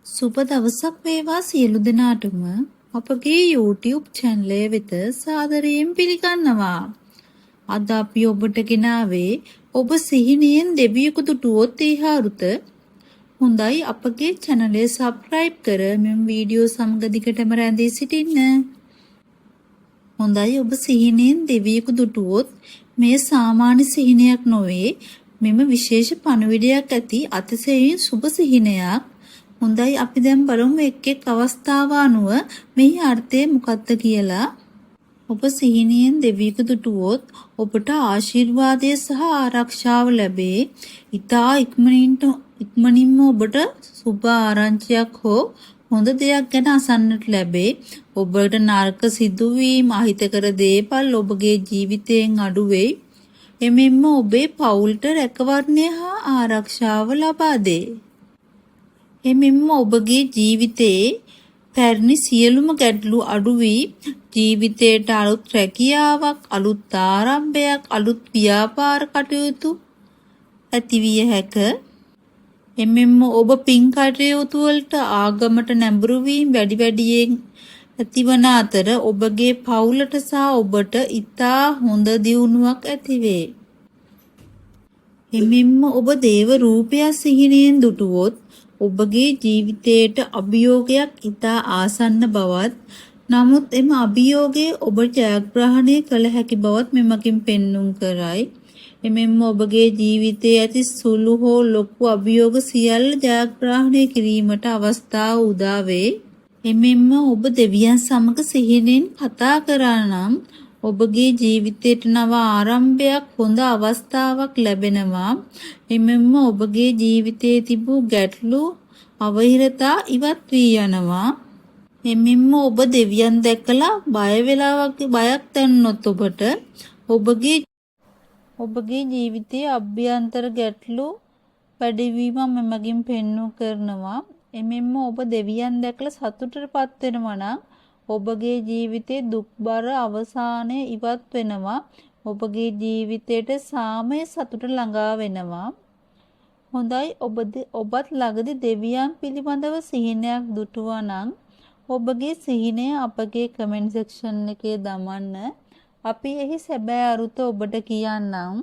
සුබ දවසක් වේවා සියලු දෙනාටම අපගේ YouTube channel වෙත සාදරයෙන් පිළිගන්නවා. අද අපි ඔබට ගෙනාවේ ඔබ සිහිනයෙන් දෙවියෙකු දුටුවොත් ඒහාරුත. හොඳයි අපගේ channel එක subscribe කර මෙම වීඩියෝ සමග දිගටම රැඳී සිටින්න. හොඳයි ඔබ සිහිනයෙන් දෙවියෙකු දුටුවොත් මේ සාමාන්‍ය සිහිනයක් නොවේ. මෙම විශේෂ පණිවිඩයක් ඇති අතිශයින් සුබ සිහිනයක්. හොඳයි අපි දැන් බලමු එක් එක් අවස්ථාව අනුව මෙහි අර්ථය මොකක්ද කියලා. ඔබ සිහිනයෙන් දෙවියෙකු දුටුවොත් ඔබට ආශිර්වාදය සහ ආරක්ෂාව ලැබේ. ඊතා ඉක්මනින්ම ඔබට සුබ ආරංචියක් හෝ හොඳ දෙයක් ගැන අසන්නට ලැබේ. ඔබට නරක සිදුවීම් අහිතකර දේපල් ඔබගේ ජීවිතයෙන් අඩු වෙයි. එමෙන්ම ඔබේ පවුලට රැකවරණය හා ආරක්ෂාව ලබා දෙයි. එමෙන්ම ඔබගේ ජීවිතයේ පැරණි සියලුම ගැටලු අඩු වී ජීවිතයට අලුත් රැකියාවක්, අලුත් ආරම්භයක්, අලුත් ව්‍යාපාර කටයුතු ඇතිවිය හැක. එමෙන්ම ඔබ පින් කටයුතු වලට ආගමට නැඹුරු වීම වැඩියෙන් ඇතිවන අතර ඔබගේ පවුලට සහ ඔබට ඊතා හොඳ දියුණුවක් ඇතිවේ. එමෙන්ම ඔබ දේව රූපය සිහිනයෙන් දුටුවොත් ඔබගේ ජීවිතයට අභියෝගයක් ඊතා ආසන්න බවත්, නමුත් එම අභියෝගයේ ඔබ ජයග්‍රහණය කළ හැකි බවත් මෙමකින් පෙන්눔 කරයි. එමෙන්ම ඔබගේ ජීවිතයේ ඇති සුළු හෝ ලොකු අභියෝග සියල්ල ජයග්‍රහණය කිරීමට අවස්ථාව උදා වේ. එමෙන්ම ඔබ දෙවියන් සමග සිහිනෙන් කතා කරා නම් ඔබගේ ජීවිතයට නව ආරම්භයක්, හොඳ අවස්ථාවක් ලැබෙනවා. එමෙන්ම ඔබගේ ජීවිතයේ තිබූ ගැටලු, අවහිරතා ඉවත් වී යනවා. එමෙන්ම ඔබ දෙවියන් දැකලා බය වෙලා වගේ බයක් දැනුනොත් ඔබගේ ජීවිතයේ අභ්‍යන්තර ගැටලු වැඩිවීම මෙමගින් පෙන්වු කරනවා. එමෙන්ම ඔබ දෙවියන් දැකලා සතුටටපත් වෙනවා නම් ඔබගේ ජීවිතයේ දුක්බර අවසානයේ ඉවත් වෙනවා. ඔබගේ ජීවිතයට සාමය සතුට ළඟා වෙනවා. හොඳයි ඔබත් ළඟදී දෙවියන් පිළිබඳව සිහිනයක් දුටුවා නම් ඔබගේ සිහිනය අපගේ කමෙන්ට් සෙක්ෂන් එකේ දමන්න. අපි එහි සැබෑ අරුත ඔබට කියන්නම්.